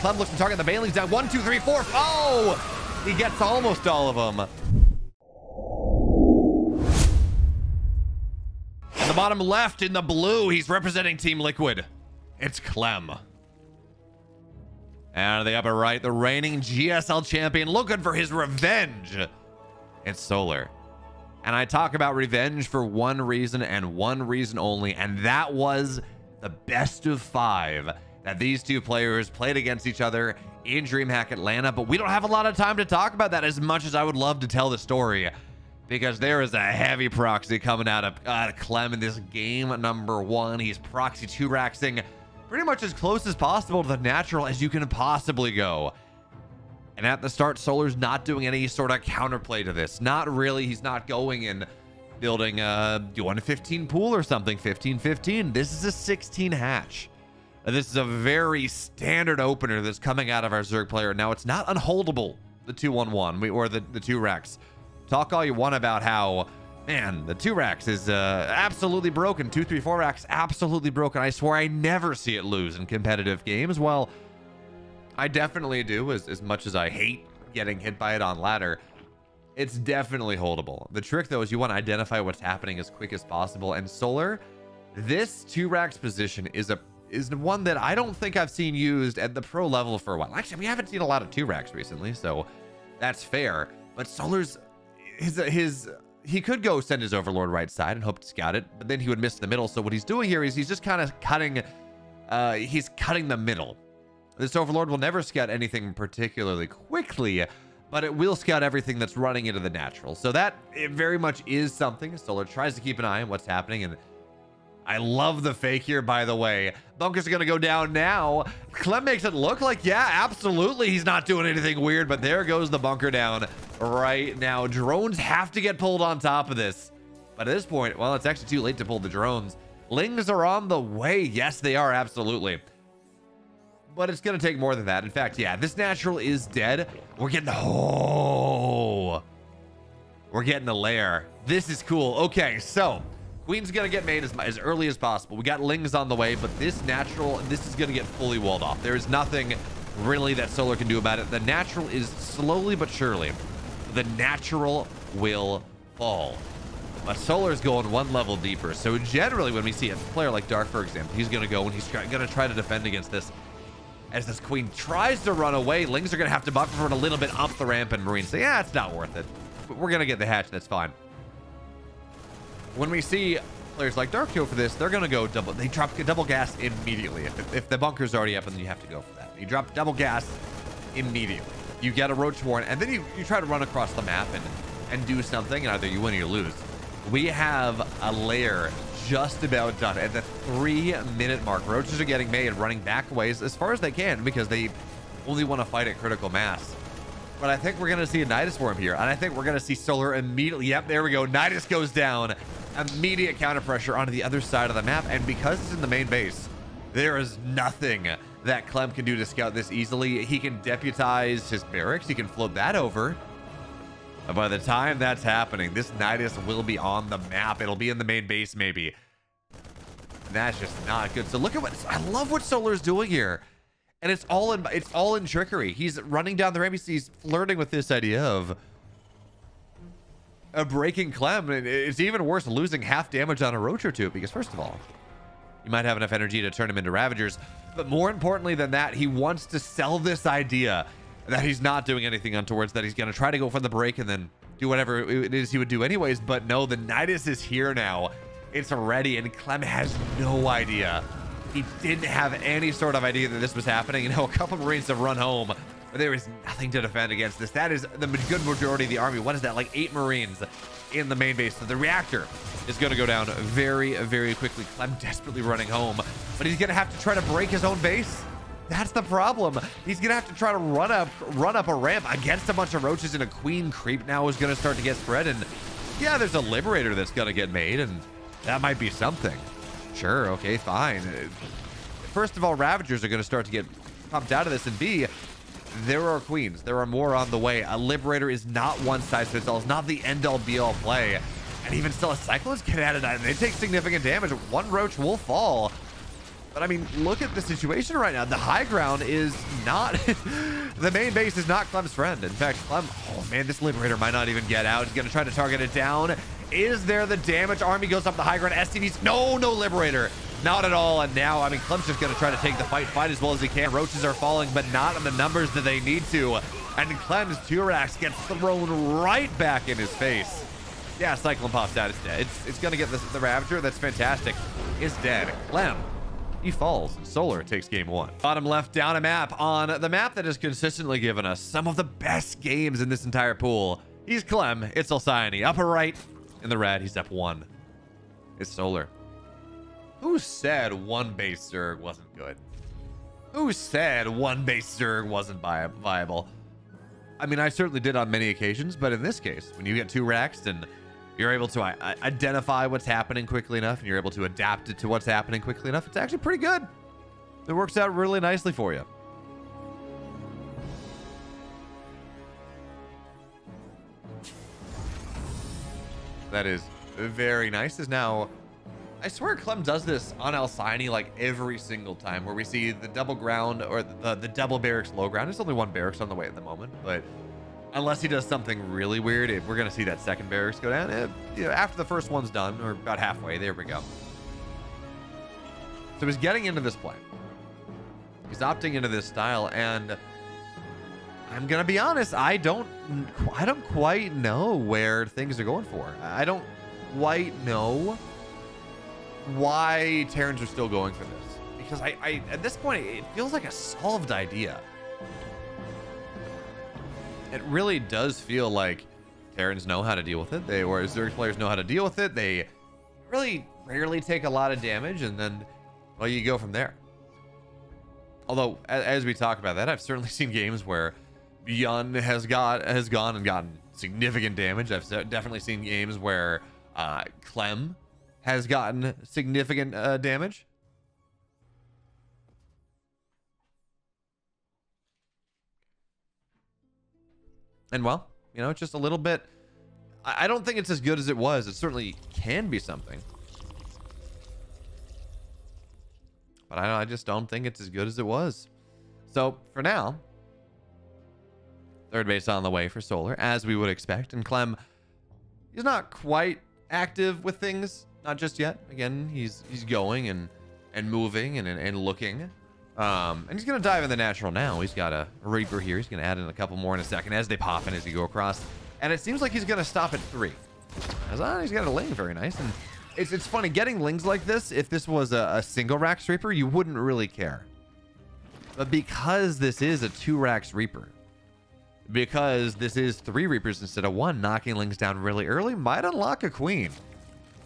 Clem looks to target the Banelings down. 1, 2, 3, 4. Oh! He gets almost all of them. In the bottom left, in the blue, he's representing Team Liquid. It's Clem. And in the upper right, the reigning GSL champion looking for his revenge. It's Solar. And I talk about revenge for one reason and one reason only, and that was the best of 5 that these two players played against each other in DreamHack Atlanta. But we don't have a lot of time to talk about that as much as I would love to tell the story, because there is a heavy proxy coming out of Clem in this game number 1. He's proxy 2-raxing pretty much as close as possible to the natural as you can possibly go. And at the start, Solar's not doing any sort of counterplay to this. Not really. He's not going and building a 1-15 pool or something. 15-15. This is a 16 hatch. This is a very standard opener that's coming out of our Zerg player. Now, it's not unholdable, the 2-1-1 or the 2 racks. Talk all you want about how, man, the 2 racks is absolutely broken. 2, 3, 4 racks absolutely broken. I swear I never see it lose in competitive games. Well, I definitely do, as much as I hate getting hit by it on ladder. It's definitely holdable. The trick, though, is you want to identify what's happening as quick as possible. And Solar, this 2 racks position is one that I don't think I've seen used at the pro level for a while. Actually, we haven't seen a lot of 2 racks recently, so that's fair. But Solar's he could go send his Overlord right side and hope to scout it, but then he would miss the middle. So what he's doing here is he's just kind of cutting. He's cutting the middle. This Overlord will never scout anything particularly quickly, but it will scout everything that's running into the natural. So that it very much is something. Solar tries to keep an eye on what's happening, and I love the fake here, by the way. Bunkers are going to go down now. Clem makes it look like, yeah, absolutely, he's not doing anything weird, but there goes the bunker down right now. Drones have to get pulled on top of this. But at this point, well, it's actually too late to pull the drones. Lings are on the way. Yes, they are, absolutely. But it's going to take more than that. In fact, yeah, this natural is dead. We're getting the... Oh! We're getting the lair. This is cool. Okay, so Queen's going to get made as early as possible. We got Lings on the way, but this natural, this is going to get fully walled off. There is nothing really that Solar can do about it. The natural is slowly but surely. The natural will fall. But Solar's going one level deeper. So generally when we see a player like Dark, for example, he's going to go and he's going to try to defend against this. As this Queen tries to run away, Lings are going to have to buffer for it a little bit up the ramp, and Marines say, yeah, it's not worth it. We're going to get the hatch. That's fine. When we see players like Dark go for this, they're going to go double. They drop double gas immediately. If the bunker's already up, and then you have to go for that. You drop double gas immediately. You get a Roach Warren, and then you try to run across the map and do something, and either you win or you lose. We have a lair just about done at the 3-minute mark. Roaches are getting made, running back ways as far as they can because they only want to fight at critical mass. But I think we're going to see a Nidus Worm here, and I think we're going to see Solar immediately. Yep, there we go. Nidus goes down. Immediate counter pressure onto the other side of the map, and because it's in the main base, there is nothing that Clem can do to scout this easily. He can deputize his barracks. He can float that over. But by the time that's happening, this Nidus will be on the map. It'll be in the main base, maybe. And that's just not good. So look at what I love what Solar's doing here. And it's all in trickery. He's running down the ramp. He's flirting with this idea of breaking Clem. And it's even worse losing half damage on a Roach or two, because first of all, you might have enough energy to turn him into Ravagers. But more importantly than that, he wants to sell this idea that he's not doing anything untowards, that he's going to try to go for the break and then do whatever it is he would do anyways. But no, the Nidus is here now. It's ready, and Clem has no idea. He didn't have any sort of idea that this was happening. You know, a couple of Marines have run home, but there is nothing to defend against this. That is the good majority of the army. What is that, like 8 Marines in the main base? So the reactor is going to go down very, very quickly. Clem desperately running home, but he's going to have to try to break his own base. That's the problem. He's going to have to try to run up a ramp against a bunch of Roaches, and a Queen creep now is going to start to get spread. And yeah, there's a Liberator that's going to get made, and that might be something. Sure, okay, fine. First of all, Ravagers are going to start to get pumped out of this, and B, there are Queens. There are more on the way. A Liberator is not one size fits all. It's not the end-all be-all play. And even still, a Cyclon's get added, and they take significant damage. One Roach will fall. But I mean, look at the situation right now. The high ground is not, the main base is not Clem's friend. In fact, Clem, oh man, this Liberator might not even get out. He's gonna try to target it down. Is there the damage? Army goes up the high ground. SCVs, no Liberator. Not at all. And now, I mean, Clem's just gonna try to take the fight as well as he can. Roaches are falling, but not in the numbers that they need to. And Clem's 2-Rax gets thrown right back in his face. Yeah, Cyclone pops out. It's dead. It's gonna get the Ravager. That's fantastic. It's dead. Clem, he falls. Solar takes game 1. Bottom left down a map on the map that has consistently given us some of the best games in this entire pool. He's Clem. It's Alcyone. Upper right in the red. He's up 1. It's Solar. Who said one base Zerg wasn't good? Who said one base Zerg wasn't viable? I mean, I certainly did on many occasions, but in this case, when you get 2-Raxed and you're able to identify what's happening quickly enough and you're able to adapt it to what's happening quickly enough, it's actually pretty good. It works out really nicely for you. That is very nice. Is now, I swear Clem does this on Alcyone like every single time where we see the double ground or the double barracks low ground. There's only one barracks on the way at the moment, but unless he does something really weird, we're going to see that second barracks go down. You know, after the first one's done, or about halfway, there we go. So he's getting into this play. He's opting into this style, and I'm going to be honest, I don't quite know where things are going for. I don't quite know why Terrans are still going for this. Because I at this point, it feels like a solved idea. It really does feel like Terrans know how to deal with it. Or Zerg players know how to deal with it. They really rarely take a lot of damage, and then, well, you go from there. Although, as we talk about that, I've certainly seen games where Yun has gone and gotten significant damage. I've definitely seen games where Clem has gotten significant damage. And well, you know, it's just a little bit, I don't think it's as good as it was. It certainly can be something, but I just don't think it's as good as it was. So for now, third base on the way for Solar, as we would expect. And Clem, he's not quite active with things, not just yet. Again, he's going and moving and looking. And he's going to dive in the natural now. He's got a Reaper here. He's going to add in a couple more in a second as they pop in as you go across. And it seems like he's going to stop at 3. He's got a Ling, very nice. And it's funny, getting Lings like this, if this was a single Rax Reaper, you wouldn't really care. But because this is a 2-Rax Reaper, because this is 3 Reapers instead of 1, knocking Lings down really early might unlock a Queen.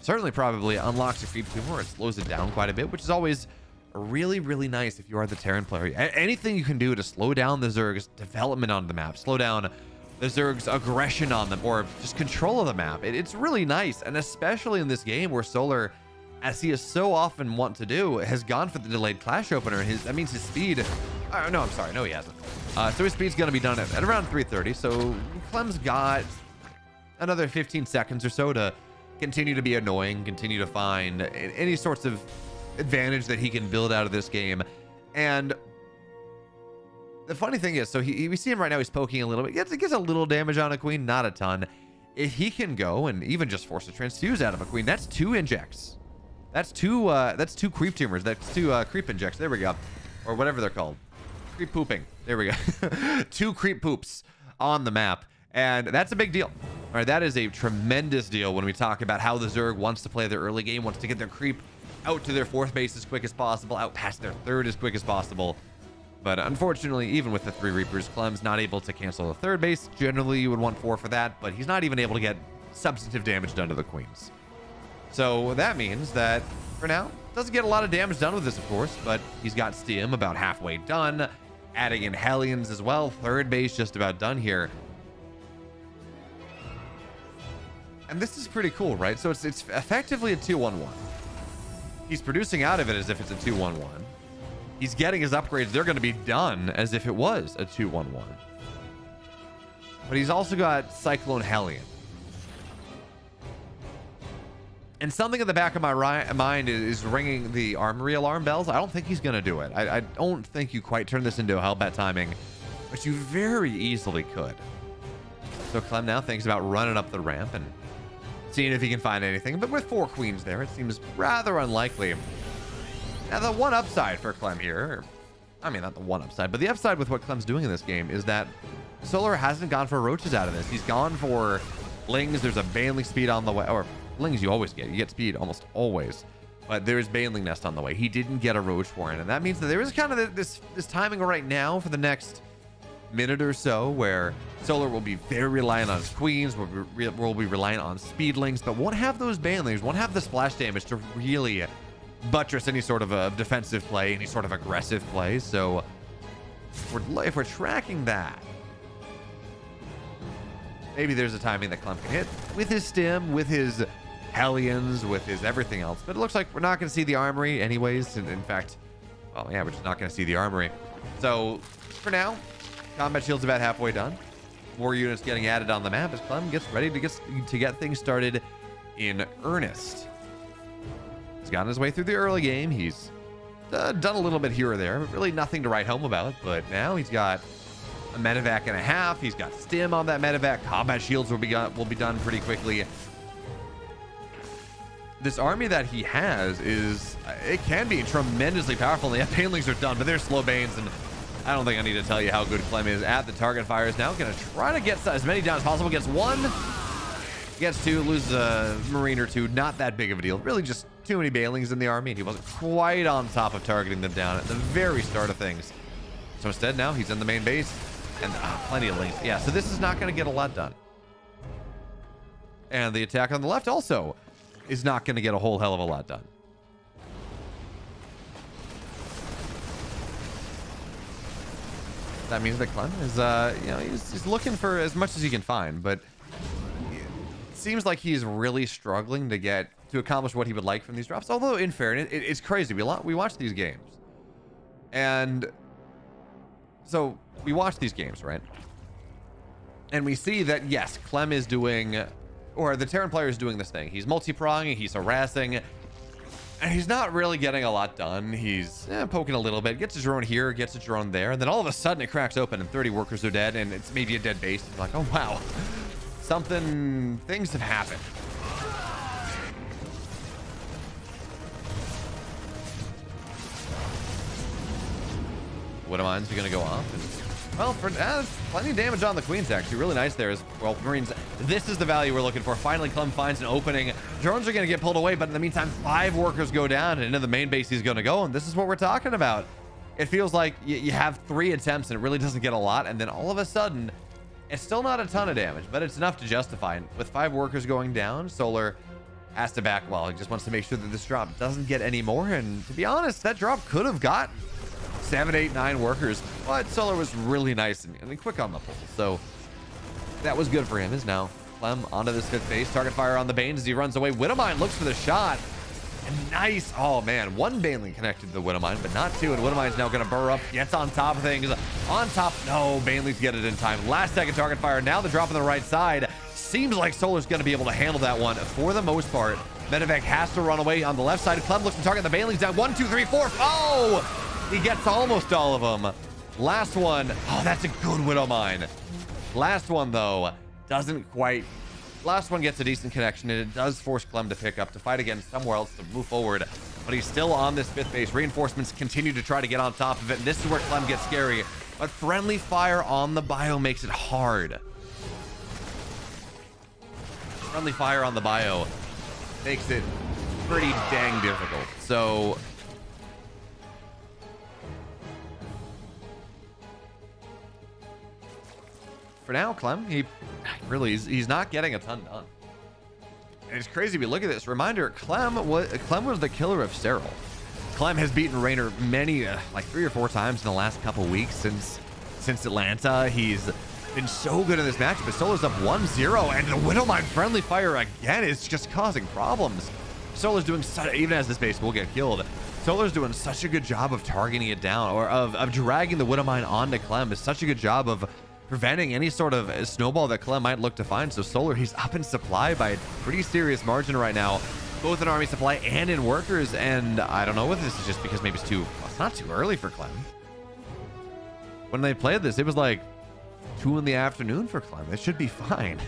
Certainly probably unlocks a Creep Tumor. It slows it down quite a bit, which is always really, really nice if you are the Terran player. Anything you can do to slow down the Zerg's development on the map, slow down the Zerg's aggression on them, or just control of the map. It's really nice, and especially in this game where Solar, as he is so often want to do, has gone for the delayed clash opener. That means his speed. No, I'm sorry. No, he hasn't. So his speed's going to be done at around 330. So Clem's got another 15 seconds or so to continue to be annoying, continue to find any sorts of advantage that he can build out of this game. And the funny thing is, so we see him right now, he's poking a little bit. He gets a little damage on a Queen, not a ton. If he can go and even just force a transfuse out of a Queen, that's 2 injects. That's two creep tumors. That's 2 creep injects. There we go. Or whatever they're called. Creep pooping. There we go. 2 creep poops on the map. And that's a big deal. All right, that is a tremendous deal when we talk about how the Zerg wants to play their early game, wants to get their creep out to their 4th base as quick as possible, out past their 3rd as quick as possible. But unfortunately, even with the 3 Reapers, Clem's not able to cancel the 3rd base. Generally, you would want 4 for that, but he's not even able to get substantive damage done to the Queens. So that means that, for now, doesn't get a lot of damage done with this, of course, but he's got Stim about halfway done, adding in Hellions as well. 3rd base just about done here. And this is pretty cool, right? So it's effectively a 2-1-1. He's producing out of it as if it's a 2-1-1. He's getting his upgrades. They're going to be done as if it was a 2-1-1. But he's also got Cyclone Hellion. And something in the back of my mind is ringing the armory alarm bells. I don't think he's going to do it. I don't think you quite turn this into a Hellbat timing, but you very easily could. So Clem now thinks about running up the ramp and seeing if he can find anything. But with 4 queens there, it seems rather unlikely. Now, the one upside for Clem here, I mean, not the one upside, but the upside with what Clem's doing in this game is that Solar hasn't gone for roaches out of this. He's gone for lings. There's a baneling speed on the way, or lings you always get. You get speed almost always, but there's baneling nest on the way. He didn't get a roach warren, and that means that there is kind of this timing right now for the next minute or so where Solar will be very reliant on his queens, will be reliant on speedlings, but won't have those banelings, won't have the splash damage to really buttress any sort of a defensive play, any sort of aggressive play. So if we're tracking that, maybe there's a timing that Clem can hit with his stim, with his Hellions, with his everything else. But it looks like we're not going to see the armory anyways. And in fact, well, yeah, we're just not going to see the armory. So for now, combat shield's about halfway done. More units getting added on the map as Clem gets ready to get things started in earnest. He's gotten his way through the early game. He's done a little bit here or there, but really nothing to write home about. But now he's got a medevac and a half. He's got stim on that medevac. Combat shields will be done pretty quickly. This army that he has it can be tremendously powerful. And the banelings are done, but they're slow banes, and I don't think I need to tell you how good Clem is at the target fires. Now gonna try to get as many down as possible. Gets 1, gets 2, loses a marine or 2. Not that big of a deal. Really just too many banelings in the army, and he wasn't quite on top of targeting them down at the very start of things. So instead now he's in the main base, and plenty of links. Yeah, so this is not going to get a lot done. And the attack on the left also is not going to get a whole hell of a lot done. That means that Clem is, you know, he's looking for as much as he can find, but it seems like he's really struggling to accomplish what he would like from these drops. Although, in fairness, it's crazy. We watch these games, and so we watch these games, right? And we see that, yes, Clem is doing, or the Terran player is doing this thing. He's multi-pronging, he's harassing, and he's not really getting a lot done. He's poking a little bit, gets a drone here, gets a drone there, and then all of a sudden it cracks open and 30 workers are dead, and it's maybe a dead base. It's like, oh, wow. Things have happened. Widowmines are going to go off. And, well, plenty of damage on the queens, actually. Really nice there as well. Marines, this is the value we're looking for. Finally, Clem finds an opening. Drones are going to get pulled away, but in the meantime, 5 workers go down, and into the main base he's going to go, and this is what we're talking about. It feels like you have 3 attempts, and it really doesn't get a lot, and then all of a sudden, it's still not a ton of damage, but it's enough to justify. And with 5 workers going down, Solar has to back. Well, he just wants to make sure that this drop doesn't get any more, and to be honest, that drop could have got 7, 8, 9 workers, but Solar was really nice and quick on the pull, so that was good for him. Is now Clem onto this 5th base. Target fire on the Banes as he runs away. Widowmine looks for the shot, and nice. Oh man, 1 Baneling connected to the Widowmine, but not 2, and Widowmine's now going to burr up, gets on top of things. On top, no, Banelings get it in time. Last second target fire. Now the drop on the right side. Seems like Solar's going to be able to handle that one for the most part. Medevac has to run away on the left side. Clem looks to target the Banelings down. 1, 2, 3, 4. Oh! He gets almost all of them. Last one. Oh, that's a good Widowmine. Last one, though, doesn't quite. Last one gets a decent connection, and it does force Clem to pick up, to fight again somewhere else, to move forward. But he's still on this 5th base. Reinforcements continue to try to get on top of it, and this is where Clem gets scary. But friendly fire on the bio makes it hard. Friendly fire on the bio makes it pretty dang difficult. So for now, Clem, he's not getting a ton done. And it's crazy. We look at this reminder. Clem was the killer of Cyril. Clem has beaten Raynor many, like 3 or 4 times in the last couple weeks since Atlanta. He's been so good in this match, but Solar's up 1-0, and the Widowmine friendly fire again is just causing problems. Solar's doing even as this base will get killed. Solar's doing such a good job of targeting it down, or of dragging the Widowmine onto Clem. Is such a good job of preventing any sort of snowball that Clem might look to find. So Solar, he's up in supply by a pretty serious margin right now. both in army supply and in workers. And I don't know whether this is just because maybe it's not too early for Clem. When they played this, it was like 2 in the afternoon for Clem. It should be fine.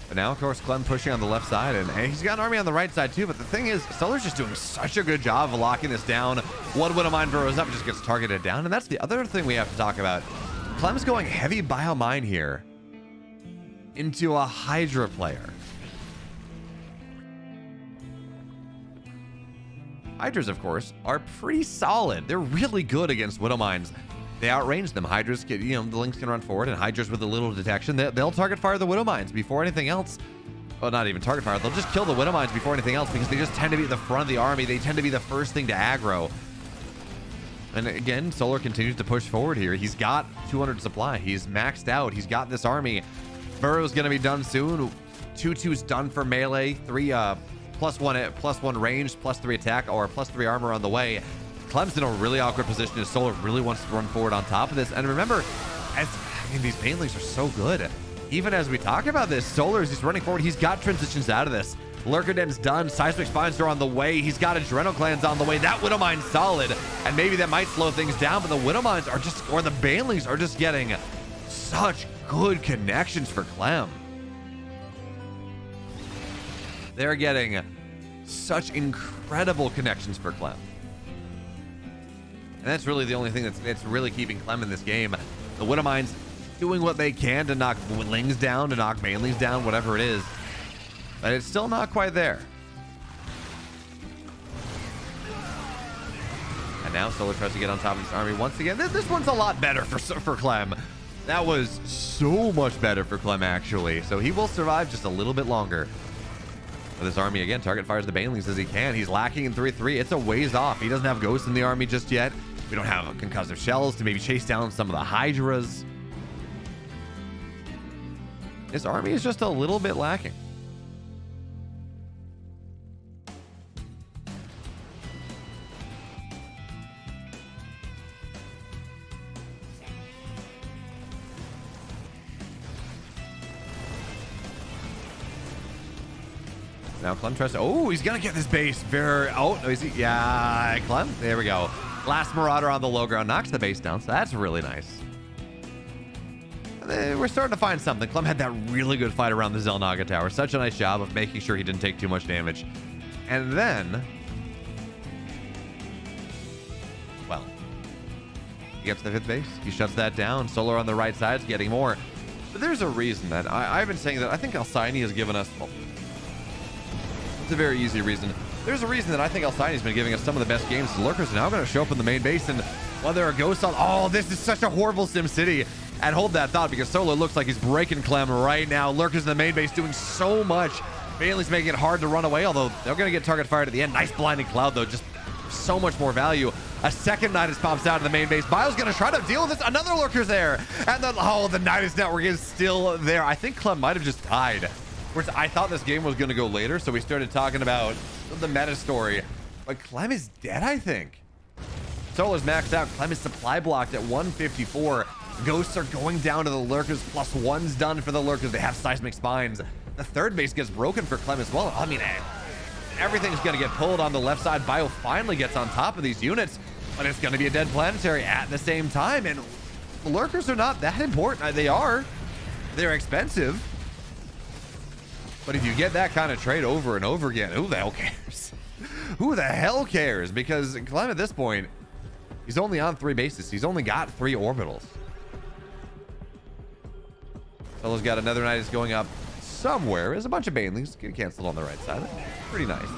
But now, of course, Clem pushing on the left side, and he's got an army on the right side too. But the thing is, Solar's just doing such a good job of locking this down. One Widowmine burrows up and just gets targeted down, and that's the other thing we have to talk about. Clem's going heavy BeoMine here into a Hydra player. Hydras, of course, are pretty solid. They're really good against Widowmines. They outrange them. Hydras get, the Lynx can run forward, and Hydras with a little detection, they'll target fire the Widowmines before anything else. Well, not even target fire. They'll just kill the Widowmines before anything else because they just tend to be at the front of the army. They tend to be the first thing to aggro. And again, Solar continues to push forward here. He's got 200 supply. He's maxed out. He's got this army. Burrow's going to be done soon. 2-2's done for melee. 3 +1 range, +3 attack, or +3 armor on the way. Clem's in a really awkward position as Solar really wants to run forward on top of this. And remember, these Banelings are so good. Even as we talk about this, Solar, as he's running forward, he's got transitions out of this. Lurker Den's done. Seismic Spines are on the way. He's got Adrenal Clans on the way. That Widowmine's solid. And maybe that might slow things down, but the Widowmines are just, or the Banelings are just getting such good connections for Clem. They're getting such incredible connections for Clem. And that's really the only thing that's really keeping Clem in this game. The Widowmines doing what they can to knock Lings down, to knock Banelings down, whatever it is. But it's still not quite there. And now Solar tries to get on top of this army once again. This one's a lot better for Clem. That was so much better for Clem, actually. So he will survive just a little bit longer. But this army, again, target fires the Banelings as he can. He's lacking in 3-3. It's a ways off. He doesn't have Ghosts in the army just yet. We don't have concussive shells to maybe chase down some of the Hydras. His army is just a little bit lacking. Now Clem tries to, oh, he's gonna get this base very, oh, is he? Yeah, Clem, there we go. Last Marauder on the low ground knocks the base down, so that's really nice. We're starting to find something. Clem had that really good fight around the Xel'Naga Tower. Such a nice job of making sure he didn't take too much damage. And then, well, he gets the 5th base. He shuts that down. Solar on the right side is getting more. But there's a reason that I've been saying that I think Alcyone has given us, well, it's a very easy reason. There's a reason that I think Alcyone's been giving us some of the best games. The Lurkers are now going to show up in the main base, and while there are ghosts on, oh, this is such a horrible Sim City. And hold that thought, because Solar looks like he's breaking Clem right now. Lurkers in the main base doing so much. Bailey's making it hard to run away, although they're going to get target fired at the end. Nice blinding cloud, though, just so much more value. A second Nidus pops out of the main base. Bio's going to try to deal with this. Another Lurker's there. And then, oh, the Nidus network is still there. I think Clem might have just died. I thought this game was going to go later, so we started talking about the meta story. But Clem is dead, I think. Solar's maxed out. Clem is supply blocked at 154. Ghosts are going down to the Lurkers. +1's done for the Lurkers. They have Seismic Spines. The 3rd base gets broken for Clem as well. I mean, everything's going to get pulled on the left side. Bio finally gets on top of these units, but it's going to be a dead planetary at the same time. And the Lurkers are not that important. They are. They're expensive. But if you get that kind of trade over and over again, who the hell cares? Who the hell cares? Because Clem at this point, he's only on 3 bases. He's only got 3 orbitals. Solar's got another Nidus going up somewhere. There's a bunch of Banelings get canceled on the right side. Pretty nice.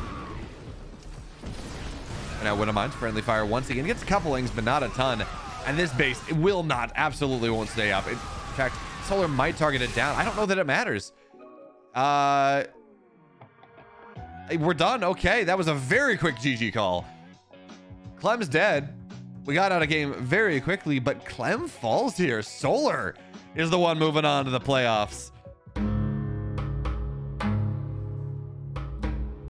And now Widowmine's friendly fire once again. Gets a couple lings, but not a ton. And this base, it will not, absolutely won't stay up. In fact, Solar might target it down. I don't know that it matters. We're done. Okay, that was a very quick GG call. Clem's dead. We got out of game very quickly, but Clem falls here. Solar is the one moving on to the playoffs.